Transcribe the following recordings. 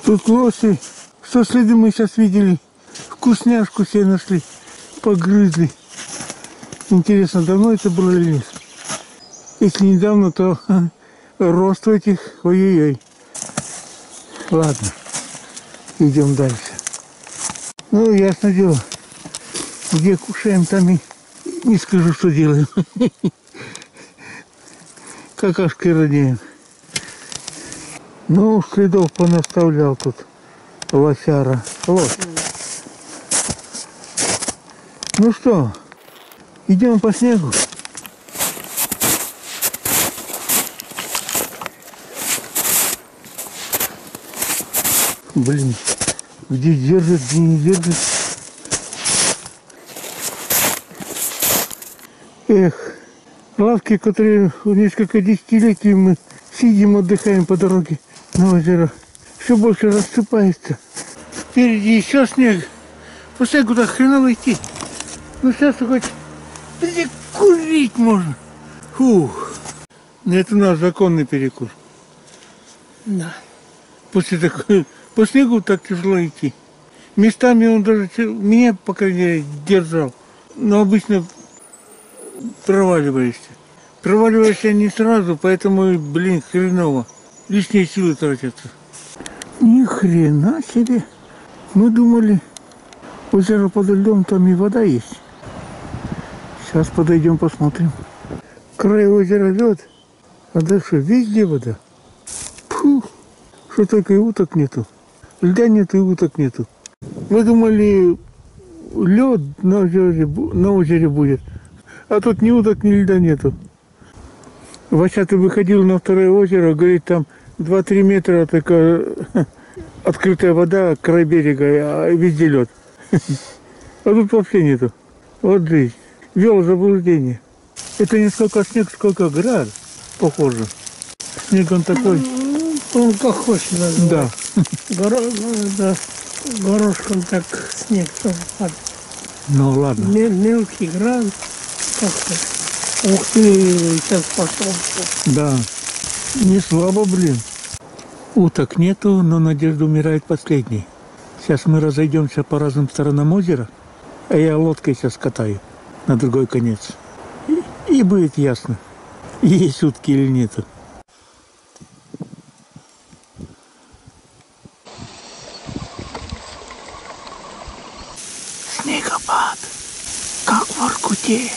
Тут лоси. Что следы мы сейчас видели? Вкусняшку себе нашли. Погрызли. Интересно, давно это было или нет? Если недавно, то рост у этих, ой-ой-ой. Ладно, идем дальше. Ну, ясно дело. Где кушаем, там и не скажу, что делаем. Какашкой роняем. Ну, следов понаставлял тут лосяра. Лось. Ну что, идем по снегу. Блин, где держит, где не держит. Эх, лавки, которые несколько десятилетий мы сидим, отдыхаем по дороге на озеро, все больше рассыпается. Впереди еще снег. По снегу так хреново идти. Ну сейчас хоть перекурить можно. Фух. Это наш законный перекур. Да. После такой, по снегу так тяжело идти. Местами он даже меня, по крайней мере, держал. Но обычно проваливаешься. Проваливаешься не сразу, поэтому, блин, хреново. Лишние силы тратятся. Ни хрена себе. Мы думали, озеро под льдом, там и вода есть. Сейчас подойдем, посмотрим. Край озера лед, а дальше везде вода. Фу, что только и уток нету. Льда нету и уток нету. Мы думали, лед на озере будет, а тут ни уток, ни льда нету. Вася, ты выходил на второе озеро, говорит, там 2-3 метра такая открытая вода, край берега, а везде лед. А тут вообще нету. Вот жизнь. Вел заблуждение. Это не сколько снег, сколько град, похоже. Снег он такой. Он как хочет называть. Да. Горошком так снег тоже падает. Ну ладно. Мелкий град. Как хочет. Ух ты, сейчас пошел. Да. Не слабо, блин. Уток нету, но надежда умирает последней. Сейчас мы разойдемся по разным сторонам озера, а я лодкой сейчас катаю на другой конец. И будет ясно, есть утки или нету. Снегопад, как в Воркуте.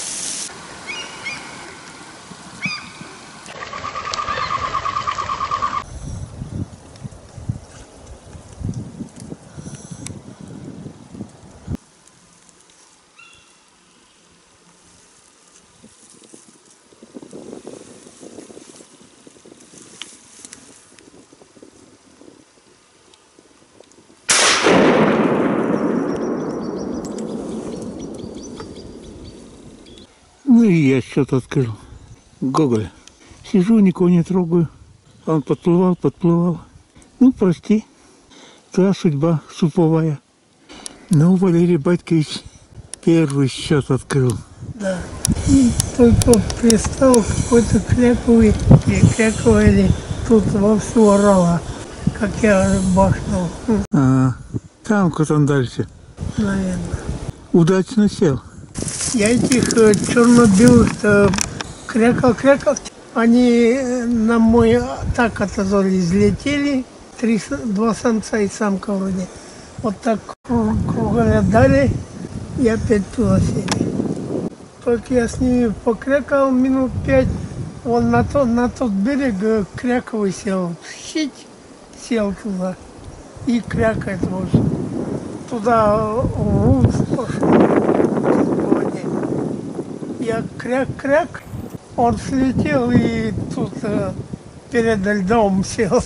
Ну и я что-то открыл. Гоголь. Сижу, никого не трогаю. Он подплывал. Ну, прости. Твоя судьба суповая. Ну, Валерий Батькович первый счет открыл. Да. И только пристал какой-то кляковый или тут вовсю орала, как я бахнул. Там куда-то дальше. Наверное. Удачно сел. Я этих черно-белых-то крякал. Они на мой так отозвались, взлетели. 2 самца и самка вроде. Вот так кругом дали и опять туда сели. Только я с ними покрякал минут 5. Он на тот берег кряковый сел. Сел туда. И крякает тоже. Туда вниз пошел. Я кряк, он слетел и тут перед льдом сел.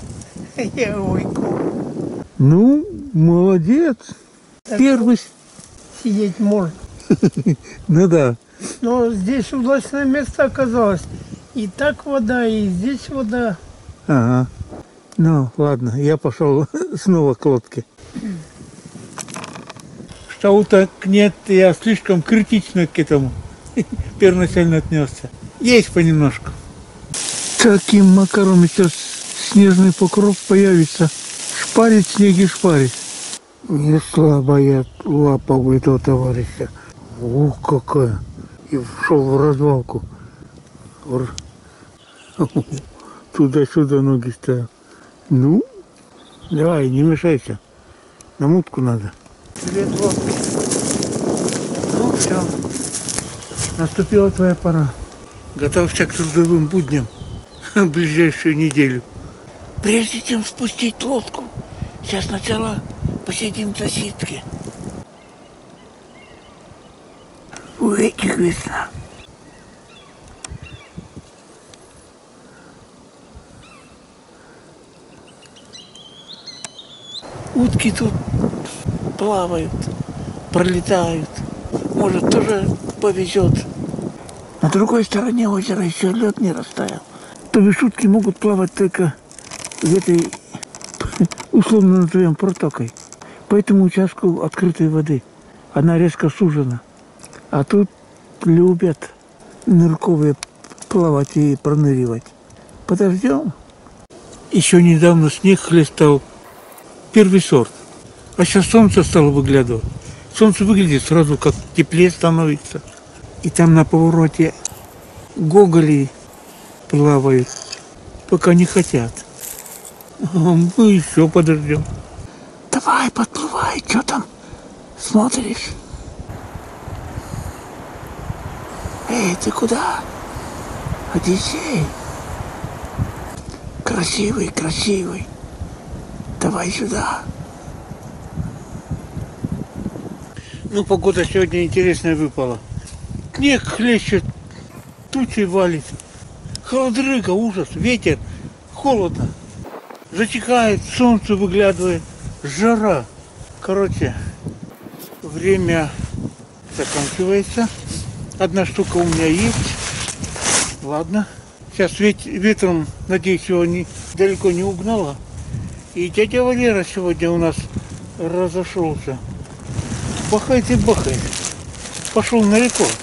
Я его выкинул. Ну, молодец. Так Первый. Сидеть можно. Ну да. Но здесь удачное место оказалось. И так вода, и здесь вода. Ага. Ну, ладно, я пошел снова к лодке. Что уток нет, я слишком критично к этому первоначально отнесся. Есть понемножку. Таким макаром сейчас снежный покров появится. Шпарит снег и шпарит. Не слабая лапа у этого товарища. Ух, какая. И вшел в развалку. Туда-сюда ноги ставил. Ну, давай, не мешайся. На мутку надо. Ну все. Наступила твоя пора. Готовься к трудовым будням в ближайшую неделю. Прежде чем спустить лодку, сейчас сначала посидим за ситки. У этих весна. Утки тут плавают, пролетают. Может, тоже повезет. На другой стороне озера еще лед не растаял. То бишь утки могут плавать только в этой, условно назовем, протокой. По этому участку открытой воды. Она резко сужена. А тут любят нырковые плавать и проныривать. Подождем. Еще недавно снег хлестал. Первый сорт. А сейчас солнце стало выглядывать. Солнце выглядит сразу, как теплее становится. И там на повороте гоголи плавают, пока не хотят. А мы еще подождем. Давай, подплывай, что там смотришь? Эй, ты куда? Одиссей. Красивый, красивый. Давай сюда. Ну, погода сегодня интересная выпала. Снег хлещет, тучи валит. Холодрыга, ужас, ветер, холодно. Затихает, солнце выглядывает, жара. Короче, время заканчивается. Одна штука у меня есть. Ладно. Сейчас ветром, надеюсь, его далеко не угнало. И дядя Валера сегодня у нас разошелся. Бахает и бахает. Пошел на рекорд.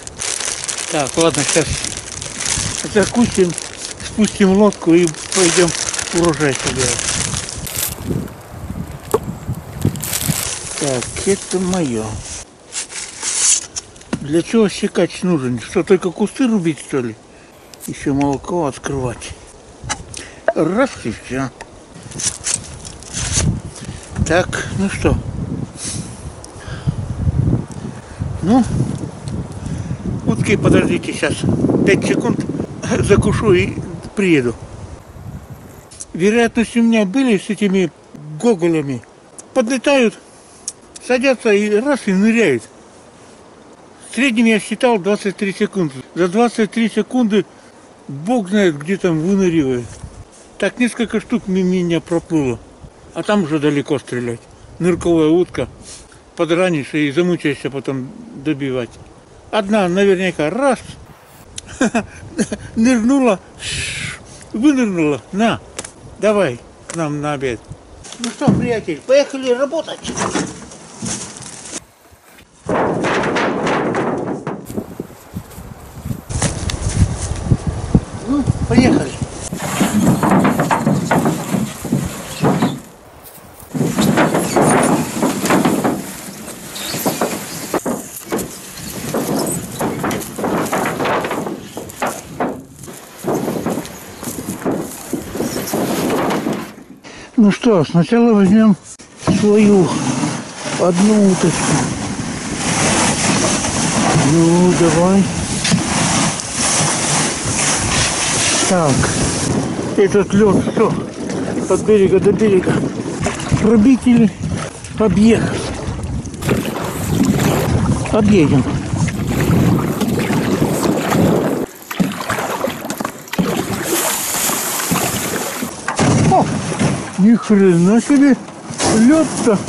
Так, ладно, сейчас закусим, спустим лодку и пойдем урожай собирать. Так, это мое. Для чего секач нужен? Что, только кусты рубить, что ли? Еще молоко открывать. Раз и все. Так, ну что? Ну, утки, подождите сейчас. 5 секунд закушу и приеду. Вероятность у меня были с этими гоголями. Подлетают, садятся и раз и ныряют. В среднем я считал 23 секунды. За 23 секунды бог знает, где там выныривает. Так несколько штук меня проплыло. А там уже далеко стрелять. Нырковая утка. Подранишь и замучаешься потом добивать. Одна наверняка раз нырнула, вынырнула. На, давай к нам на обед. Ну что, приятель, поехали работать. Ну, поехали. Ну что, сначала возьмем свою одну уточку. Ну, давай. Так, этот лед, все, от берега до берега. Пробить или объехать? Объедем. О, ни хрена себе лед-то.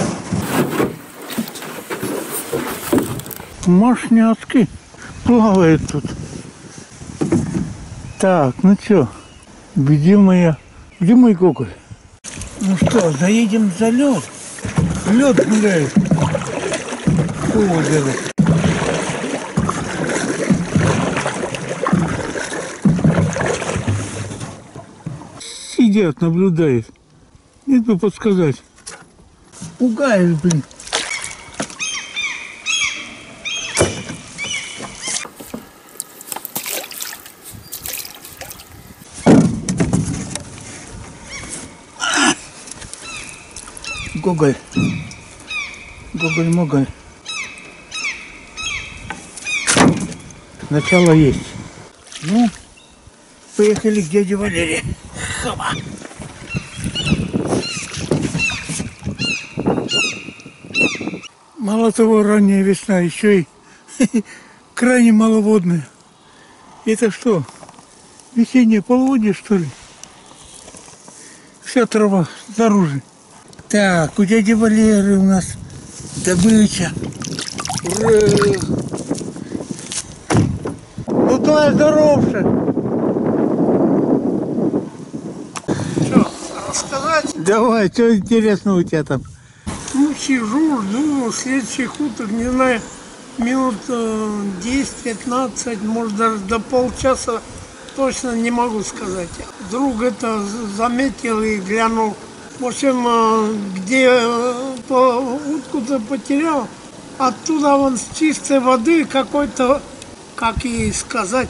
Мошняцкий плавает тут. Так, ну что, где мой гоголь? Ну что, заедем за лед. Лед гуляет. Озеро. Сидят, наблюдают. Нет бы подсказать. Пугаешь, блин. Гоголь. Гоголь-моголь. Начало есть. Ну, поехали к дяде Валере. Хоба. Мало того, ранняя весна, еще и крайне маловодная. Это что, весеннее половодье, что ли? Вся трава снаружи. Так, у дяди Валеры у нас добыча. Ура! Ну давай, здоровше. Что, рассказать? Давай, что интересного у тебя там? Ну, сижу, жду следующих уток, не знаю, минут 10-15, может даже до полчаса, точно не могу сказать. Вдруг это заметил и глянул. В общем, где утку-то потерял, оттуда вон с чистой воды какой-то, как ей сказать,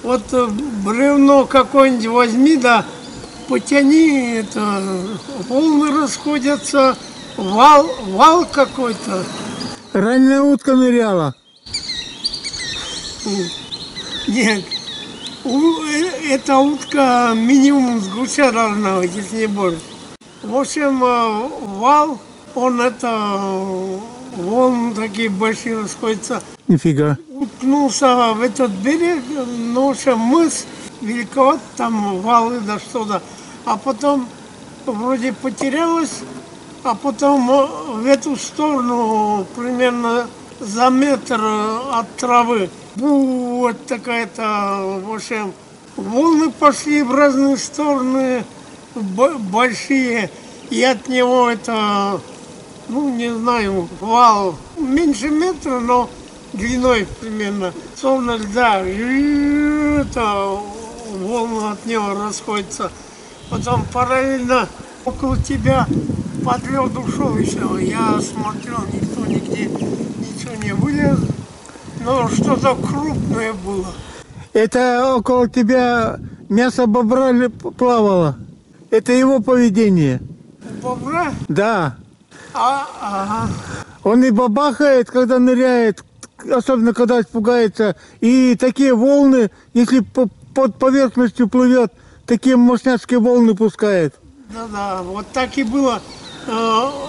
вот бревно какое-нибудь возьми, да, потяни, это, волны расходятся, вал какой-то. Ранняя утка ныряла. Нет, эта утка минимум с гуся должна быть, если не больше. В общем, вал, он волны такие большие расходятся. Нифига. Уткнулся в этот берег, ну, в общем, мыс великоват, там валы да что-то. А потом вроде потерялась, а потом в эту сторону примерно за метр от травы. Вот такая-то, в общем, волны пошли в разные стороны, большие, и от него это, ну, не знаю, вал меньше метра, но длиной примерно, словно льда, это волны от него расходятся. Потом параллельно около тебя под лед ушел еще, я смотрел, никто нигде ничего не вылез, но что-то крупное было. Это около тебя мясо бобра плавало? Это его поведение? Бобра? Да. Ага. Он и бабахает, когда ныряет, особенно когда испугается. И такие волны, если под поверхностью плывет, такие мощняцкие волны пускает. Да-да, вот так и было.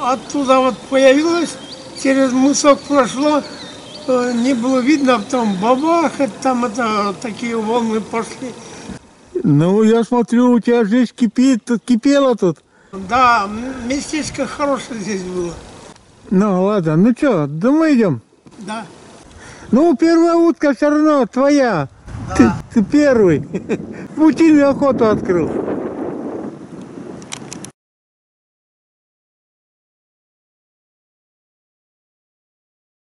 Оттуда вот появилось, через мысок прошло, не было видно, потом бабахать, там это, такие волны пошли. Ну, я смотрю, у тебя жизнь кипит, кипела тут. Да, местечко хорошее здесь было. Ну, ладно, ну что, домой идем? Да. Ну, первая утка все равно твоя. Да. Ты первый. Путиную охоту открыл.